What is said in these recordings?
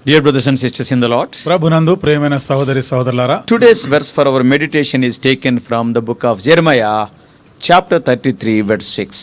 Dear brothers and sisters in the Lord, ప్రభునందు ప్రియమైన సహోదరి సహోదరులారా, today's verse for our meditation is taken from the book of Jeremiah, chapter 33, verse 6.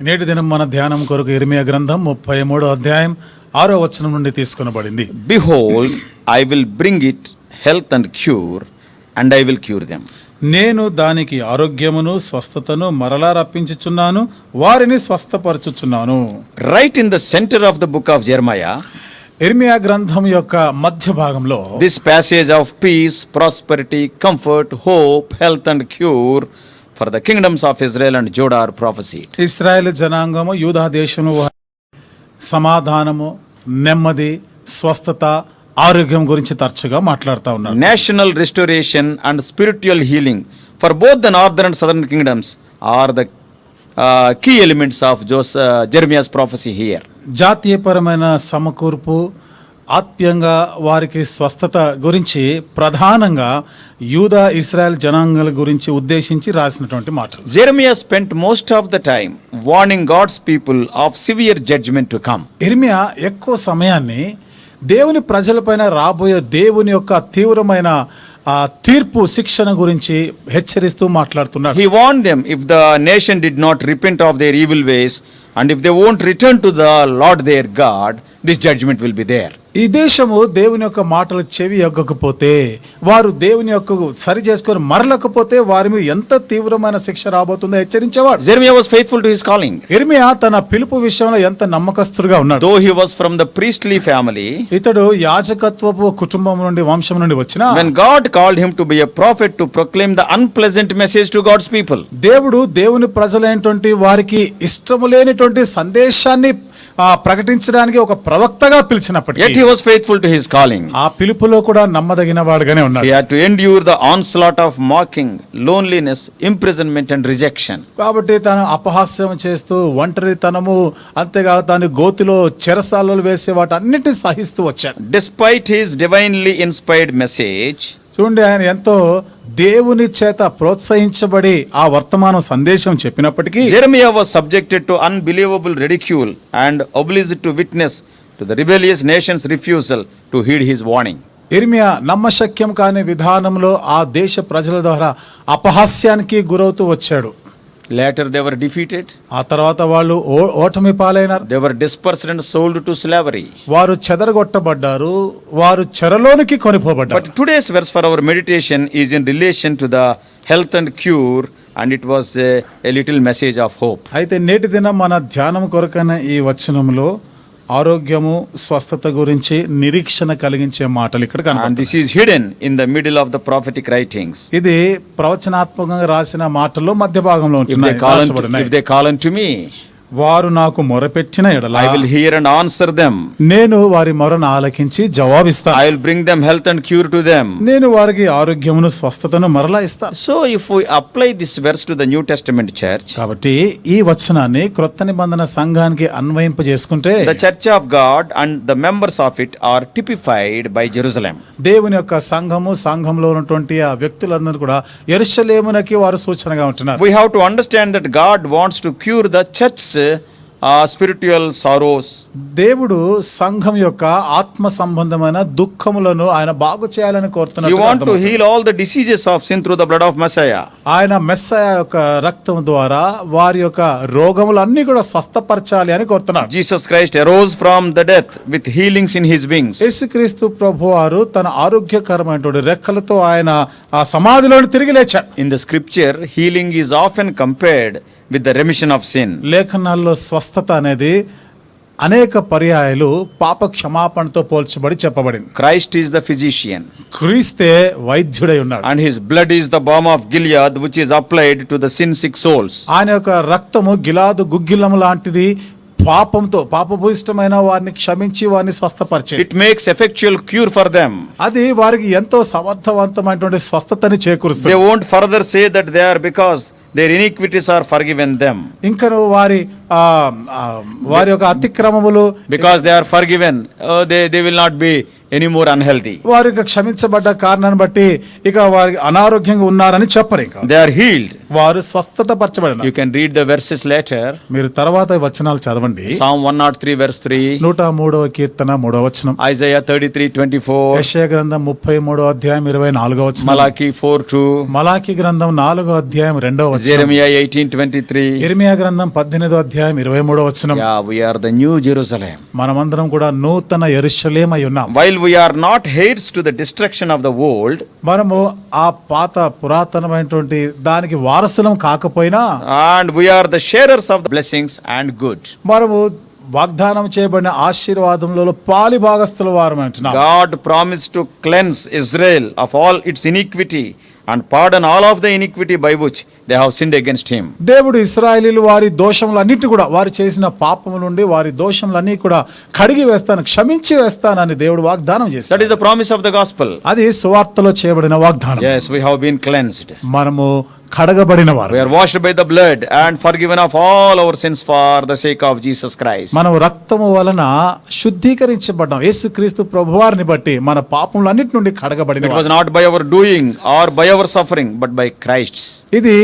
నేటి దినం మన ధ్యానం కొరకు ఇర్మియా గ్రంథం 33వ అధ్యాయం 6వ వచనం నుండి తీసుకొనబడింది. Behold, I will bring it health and cure, and I will cure them. నేను దానికి ఆరోగ్యమును స్వస్థతను మరలా రప్పించుచున్నాను, వారిని స్వస్థపరచుచున్నాను. Right in the center of the book of Jeremiah, ఇర్మియా గ్రంథం యొక్క మధ్య భాగంలో this passage of peace, prosperity, comfort, hope, health and cure for the kingdoms of Israel and Judah are prophesied. ఇశ్రాయేలు జనాంగము యూదా దేశము సమాధానము, నెమ్మది, స్వస్థత, ఆరోగ్యం గురించి తరచుగా మాట్లాడుతూ ఉన్నారు. National restoration and spiritual healing for both the northern and southern kingdoms are the key elements of Jeremiah's prophecy here. జాతీయపరమైన సమకూర్పు, ఆత్మీయంగా వారికి స్వస్థత గురించి ప్రధానంగా యూదా ఇశ్రాయేల్ జనాంగాల గురించి ఉద్దేశించి రాసినటువంటి మాటలు. Jeremiah spent most of the time warning God's people of severe judgment to come. ఇర్మియా ఎక్కువ సమయాన్ని దేవుని ప్రజలపైన రాబోయే దేవుని యొక్క తీవ్రమైన తీర్పు, శిక్షణ గురించి హెచ్చరిస్తూ మాట్లాడుతున్నారు. He warned them, if the nation did not repent of their evil ways and if they won't return to the Lord their God, this judgment will be there. ఈ దేశము దేవుని యొక్క మాటలు చెవి ఎగ్గకపోతే, వారు దేవుని యొక్క సరి చేసుకొని మరలకపోతే వారి మీద ఎంత తీవ్రమైన శిక్ష రాబోతుందో హెచ్చరించేవాడు. Jeremiah was faithful to his calling. ఇర్మియా తన పిలుపు విషయంలో ఎంత నమ్మకస్తుడుగా ఉన్నాడు. Though he was from the priestly family, ఇతడు యాజకత్వపు కుటుంబం నుండి, వంశం నుండి వచ్చిన, when God called him to be a prophet to proclaim the unpleasant message to God's people, దేవుడు దేవుని ప్రజలైనటువంటి వారికి ఇష్టము లేనిటువంటి సందేశాన్ని ప్రకటించడానికి ఒక ప్రవక్తగా పిలిచినప్పటికీ, yet he was faithful to his calling. ఆ పిలుపులో కూడా నమ్మదగిన వాడుగానే ఉన్నాడు. He had to endure the onslaught of mocking, loneliness, imprisonment and rejection. కాబట్టి తను అపహాస్యం చేస్తూ, ఒంటరితనము, అంతేకాక తాను గోతిలో చెరసాలలో వేసే వాటన్నిటిని సహిస్తూ వచ్చాడు. Despite his divinely inspired message, చూడండి, ఆయన ఎంతో దేవుని చేత ప్రోత్సహించబడి ఆ వర్తమాన సందేశం చెప్పినప్పటికీ, Jeremiah was subjected to unbelievable ridicule and obliged to witness to the rebellious nation's refusal to heed his warning. ఇర్మియా నమ్మశక్యం కాని విధానంలో ఆ దేశ ప్రజల ద్వారా అపహాస్యానికి గురవుతూ వచ్చాడు. Later they were defeated. ఆ తర్వాత వాళ్ళు ఓటమి పాలైనారు. They were dispersed and sold to slavery. వారు చెదరగొట్టబడ్డారు, వారు చెరలోనికి కొనిపోబడ్డారు. But today's verse for our meditation is in relation to the health and cure, and it was a little message of hope. అయితే నేటి దినం మన ధ్యానం కొరకైన ఈ వచనంలో ఆరోగ్యము, స్వస్థత గురించి నిరీక్షణ కలిగించే మాటలు ఇక్కడ And కనబడుతున్నాయి. this is hidden in the middle of the prophetic writings. ఇది ప్రవచనాత్మకంగా రాసిన మాటల్లో మధ్య భాగంలో If they ఉంటున్నాయి, call దాచబడినాయి. if they call unto me, వారు నాకు మొరపెట్టిన ఎడల I will hear and answer them. నేను వారి మొరను ఆలకించి జవాబిస్తాను. I will bring them health and cure to them. నేను వారికి ఆరోగ్యమును, స్వస్థతను మరలా ఇస్తాను. So if we apply this verse to the New Testament church, కాబట్టి ఈ వచనాన్ని క్రొత్త నిబంధన సంఘానికి అన్వయింపజేసుకుంటే, the church of God and the members of it are typified by Jerusalem. దేవుని యొక్క సంఘంలో ఉన్నటువంటి ఆ వ్యక్తులందరూ కూడా యెరూషలేమునకి వారు సూచనగా ఉంటున్నారు. We have to understand that God wants to cure the church's spiritual sorrows. దేవుడు సంఘం యొక్క ఆత్మ సంబంధమైన దుఃఖములను ఆయన బాగు చేయాలని You కోరుతున్నాడు. want to heal all the diseases of sin through the blood of Messiah. ఆయన మెస్సయ యొక్క రక్తం ద్వారా వారి యొక్క రోగములన్నీ కూడా స్వస్థపరచాలి అని కోరుతున్నాడు. Jesus Christ arose from the death with healings in his wings. యేసుక్రీస్తు ప్రభువారు తన ఆరోగ్యకరమైనటువంటి రెక్కలతో ఆయన ఆ సమాధిలోని తిరిగి లేచాడు. In the scripture, healing is often compared with the remission of sin. లేఖనాల్లో స్వస్థత అనేది అనేక పర్యాయాలు పాప క్షమాపణతో పోల్చబడి చెప్పబడింది. Christ is the physician, క్రీస్తే వైద్యుడై ఉన్నాడు. and his blood is the balm of Gilead, which is applied to the sin sick souls. ఆయన యొక్క రక్తము గిలాదు గుగ్గిలము లాంటిది, పాపభూయిష్టమైన వారిని క్షమించి వారిని స్వస్థపరిచే. It makes effectual cure for them. అది వారికి ఎంతో సమర్థవంతమైనటువంటి స్వస్థతని చేకూరుస్తుంది. They won't further say that they are because their iniquities are forgiven them. ఇంకను వారి యొక్క అతిక్రమములు Because they are forgiven, they will not be any more unhealthy. వారు ఇక క్షమించబడ్డ కారణాన్ని బట్టి ఇక వారి అనారోగ్యంగా ఉన్నారని చెప్పరు ఇక. They are healed. వారు స్వస్థత పరచబడిన. You can read the verses later. మీరు తర్వాత వచనాలు చదవండి. Psalm 103 verse 3. 103వ కీర్తన 3వ వచనం. Isaiah 33:24. యెషయా గ్రంథం 33వ అధ్యాయం 24వ వచనం. Malachi 4:2. మలాకి గ్రంథం 4వ అధ్యాయం 2వ వచనం. Jeremiah 18:23. ఇర్మియా గ్రంథం 18వ అధ్యాయం 23వ వచనం. Yeah, we are the new Jerusalem. మనమందరం కూడా నూతన యెరూషలేము అయి ఉన్నాం. While we are not heirs to the destruction of the world, మనము ఆ పాత పురాతనమైనటువంటి దానికి వారసులం కాకపోయినా and we are the sharers of the blessings and good. మనము వాగ్దానం చేయబడిన ఆశీర్వాదములలో పాలి భాగస్థుల వారం అంటున్నాం. God promised to cleanse Israel of all its iniquity and pardon all of the iniquity by which they have sinned against him. దేవుడు ఇశ్రాయేలీయులు వారి దోషములన్నిటి కూడా వారు చేసిన పాపము నుండి వారి దోషములన్నీ కూడా కడిగి వేస్తాను, క్షమించి వేస్తానని దేవుడు వాగ్దానం That చేశాడు. is the promise of the gospel. అది సువార్తలో చేయబడిన వాగ్దానం. Yes, we have been cleansed. మనము కడగబడిన వారు. We are washed by the blood and forgiven of all our sins for the sake of Jesus Christ. మనం రక్తము వలన శుద్ధీకరించబడ్డాం. యేసుక్రీస్తు ప్రభువారిని బట్టి మన పాపములన్నిటి నుండి కడగబడిన It was not by our doing or by our suffering, but by Christ's. ఇది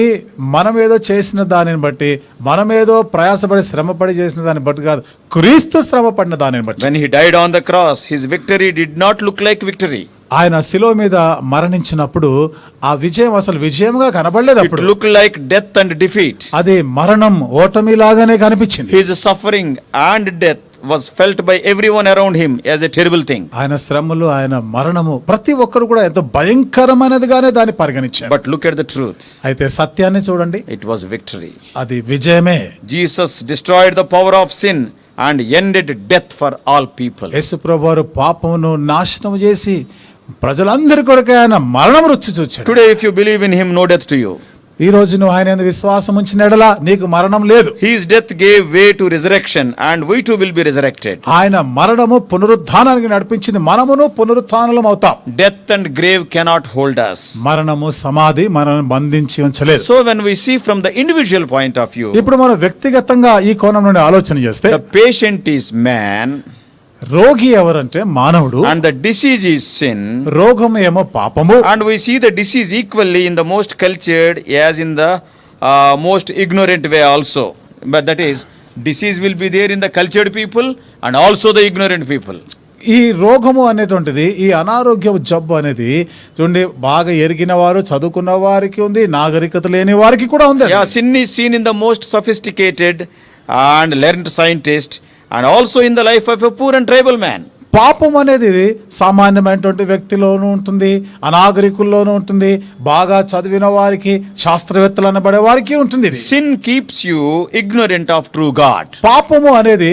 మనమేదో చేసిన దానిని బట్టి, మనమేదో ప్రయాసపడి శ్రమపడి చేసిన దాన్ని బట్టి కాదు, క్రీస్తు శ్రమపడిన దానిని బట్టి. When he died on the cross, his victory did not look like victory. ఆయన శిలువ మీద మరణించినప్పుడు ఆ విజయం అసలు విజయంగా కనబడలేదు. It అప్పుడు looked like death and defeat. అది మరణం ఓటమిలాగానే కనిపించింది. His suffering and death was felt by everyone around him as a terrible thing. ఆయన శ్రమలు, ఆయన మరణము ప్రతి ఒక్కరు కూడా ఎంతో భయంకరమైనదిగానే దాన్ని పరిగణించారు. But look at the truth. అయితే సత్యాన్ని చూడండి, It was victory. అది విజయమే. Jesus destroyed the power of sin and ended death for all people. యేసు ప్రభువారు పాపమును నాశనం చేసి ప్రజలందరి కొరకే ఆయన మరణం రుచి చూచాడు. Today, if you believe in him, no death to you. ఈ రోజు నువ్వు ఆయన యందు విశ్వాసం ఉంచిన ఎడల నీకు మరణం లేదు. His death gave way to resurrection, and we too will be resurrected. ఆయన మరణము పునరుద్ధానానికి నడిపించింది, మనమును పునరుత్థానులం అవుతాం. Death and grave cannot hold us. మరణము సమాధి మనల్ని బంధించి ఉంచలేదు. So when we see from the individual point of view, ఇప్పుడు మనం వ్యక్తిగతంగా ఈ కోణం నుండి ఆలోచన చేస్తే the patient is man, రోగి ఎవరంటే మానవుడు, and the disease is sin. రోగం ఏమో పాపము. And we see the disease equally in the most cultured as in the most ignorant way also. But that is, disease will be there in the cultured people and also the ignorant people. ఈ రోగము అనేటువంటిది, ఈ అనారోగ్యం జబ్బు అనేది చూడండి, బాగా ఎరిగిన వారు, చదువుకున్న వారికి ఉంది, నాగరికత లేని వారికి కూడా ఉంది. Yeah, sin is seen in the most sophisticated and learned scientist, and also in the life of a poor and tribal man. పాపం అనేది సామాన్యమైనటువంటి వ్యక్తిలోనూ ఉంటుంది, అనాగరికుల్లోనూ ఉంటుంది, బాగా చదివిన వారికి, శాస్త్రవేత్తలు అనబడే వారికి ఉంటుంది. ఇది Sin keeps you ignorant of true God. పాపము అనేది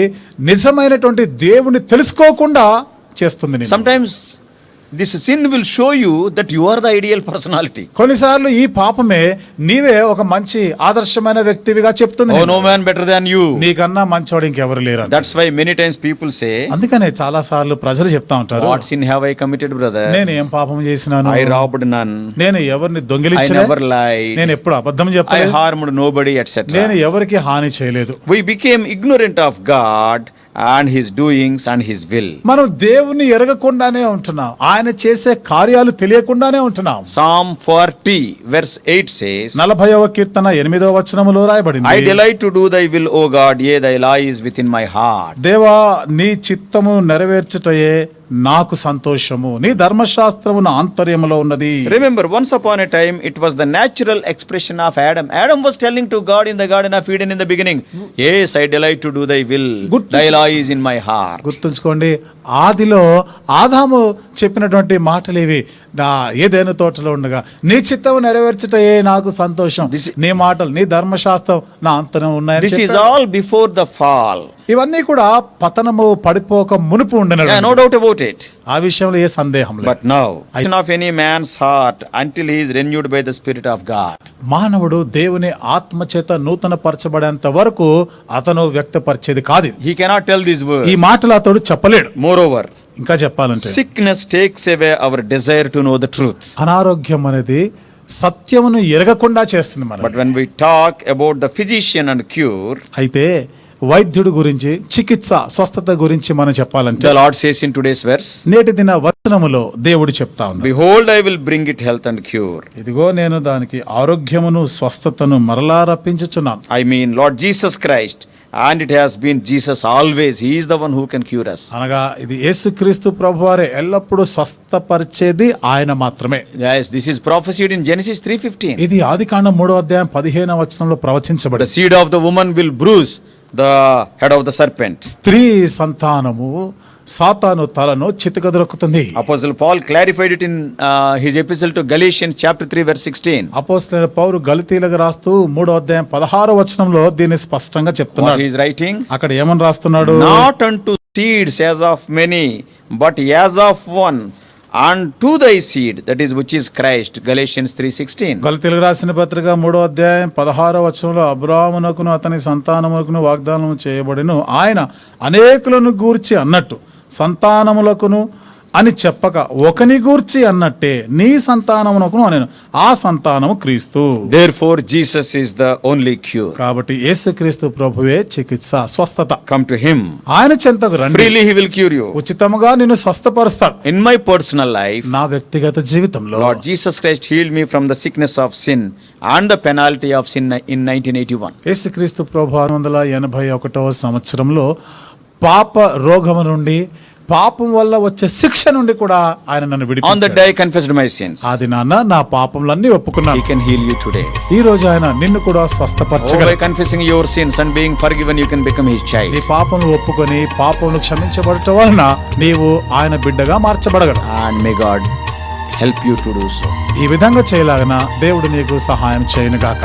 నిజమైనటువంటి దేవుని తెలుసుకోకుండా చేస్తుంది నిన్ను. Sometimes this sin will show you that you are the ideal personality. కొన్నిసార్లు ఈ పాపమే నీవే ఒక మంచి ఆదర్శమైన వ్యక్తివిగా చెప్తుంది. Oh, no man better than you. నీకన్నా మంచోడు ఇంకెవరు లేరు. That's why many times people say, అందుకనే చాలా సార్లు ప్రజలు చెప్తా ఉంటారు, what sin have I committed, brother? నేను ఏం పాపం చేసినాను, I robbed none. నేను ఎవరిని I దొంగిలించలేదు, never lied. నేను ఎప్పుడు అబద్ధం I చెప్పలేదు, harmed nobody, etc. నేను ఎవరికి హాని చేయలేదు. We became ignorant of God and his doings and his will. మనం దేవుని ఎరగకుండానే ఉంటున్నాం, ఆయన చేసే కార్యాలు తెలియకుండానే ఉంటున్నాం. Psalm 40 verse 8 says, 40వ కీర్తన 8వ వచనములో రాయబడింది, I delight to do thy will, O God, yea, thy law is within my heart. దేవా నీ చిత్తము నెరవేర్చుటయే నాకు సంతోషము, నీ ధర్మశాస్త్రము నా ఆంతర్యములో ఉన్నది. Remember, once upon a time it was the natural expression of Adam. Adam was telling to God in the Garden of Eden in the beginning, yes, I delight to do thy will, thy law is in my heart. గుర్తుంచుకోండి, ఆదిలో ఆదాము చెప్పినటువంటి మాటలు ఇవి. నా ఏదైనా తోటలో ఉండగా నీ చిత్తము నెరవేర్చుటయే నాకు సంతోషం, నీ మాటలు, నీ ధర్మశాస్త్రం నా అంతరం ఉన్నాయని This is చెప్పాడు. all before the fall. ఇవన్నీ కూడా పతనము పడిపోక మునుపు ఉండిన, Yeah, no doubt about it. ఆ విషయంలో ఏ సందేహం లేదు. But now, of any man's heart until he is renewed by the Spirit of God. మానవుడు దేవుని ఆత్మ చేత నూతన పరచబడేంత వరకు అతను వ్యక్తపరిచేది కాదు. He cannot tell these words. ఈ మాటలు అతడు చెప్పలేడు. Moreover, ఇంకా చెప్పాలంటే sickness takes away our desire to know the truth. అనారోగ్యం అనేది సత్యమును ఎరగకుండా చేస్తుంది మనం. But when we talk about the physician and cure, అయితే వైద్యుడు గురించి, చికిత్స, స్వస్థత గురించి మనం చెప్పాలంటే The Lord says in today's verse, నేటి దిన వచనములో దేవుడు చెప్తా ఉన్నాడు, behold, I will bring it health and cure. ఇదిగో నేను దానికి ఆరోగ్యమును స్వస్థతను మరలా రప్పించుచున్నాను. I mean Lord Jesus Christ, and it has been Jesus always. He is the one who can cure us. అనగా ఇది యేసుక్రీస్తు ప్రభువారే ఎల్లప్పుడూ స్వస్థపరిచేది ఆయన మాత్రమే. Yes, this is prophesied in Genesis 3:15. ఇది ఆదికాండం 3:15 వచనంలో The ప్రవచించబడింది. seed of the woman will bruise the head of the serpent. స్త్రీ సంతానము సాతాను తలను చితకదొరుకుతుంది. Apostle Paul clarified it in his epistle to Galatians chapter 3 verse 16. అపోస్తలుడైన పౌలు గలతీయులకు రాస్తూ 3:16 వచనంలో దీన్ని స్పష్టంగా What చెప్తున్నాడు. he is writing? అక్కడ ఏమని రాస్తున్నాడు? Not unto seeds as of many, but as of one, and to thy seed, that is which is Christ. Galatians 3:16. గలతీయులకు రాసిన పత్రిక 3:16 వచనంలో అబ్రాహామునకును అతని సంతానమునకును వాగ్దానం చేయబడిను, ఆయన అనేకులను గూర్చి అన్నట్టు సంతానములకును అని చెప్పక ఒకని గూర్చి అన్నట్టే నీ సంతానమునకును అనెను, ఆ సంతానము క్రీస్తు. Therefore Jesus is the only cure. కాబట్టి యేసుక్రీస్తు ప్రభువే చికిత్స, స్వస్థత. Come to him. ఆయన చెంతకు రండి, Freely he will cure you. ఉచితముగా నిన్ను స్వస్థపరుస్తాడు. In my personal life, నా వ్యక్తిగత జీవితంలో Lord Jesus Christ healed me from the sickness of sin and the penalty of sin in 1981. యేసుక్రీస్తు ప్రభు 1981 సంవత్సరంలో పాప రోగము నుండి, పాపం వల్ల వచ్చే శిక్ష నుండి కూడా ఆయన నన్ను On that విడిపించాడు. day I confessed my sins. అది నా పాపములన్నీ ఒప్పుకున్నాను. He can heal you today. ఈ రోజు ఆయన నిన్ను కూడా Oh, by స్వస్థపరచగలడు. confessing your sins and being forgiven, you can become his నీ child. పాపములు ఒప్పుకొని పాపములు క్షమించబడటం వలన నీవు ఆయన బిడ్డగా మార్చబడగలవు. And may God help you to do so. ఈ విధంగా చేయలాగన దేవుడు నీకు సహాయం చేయనుగాక.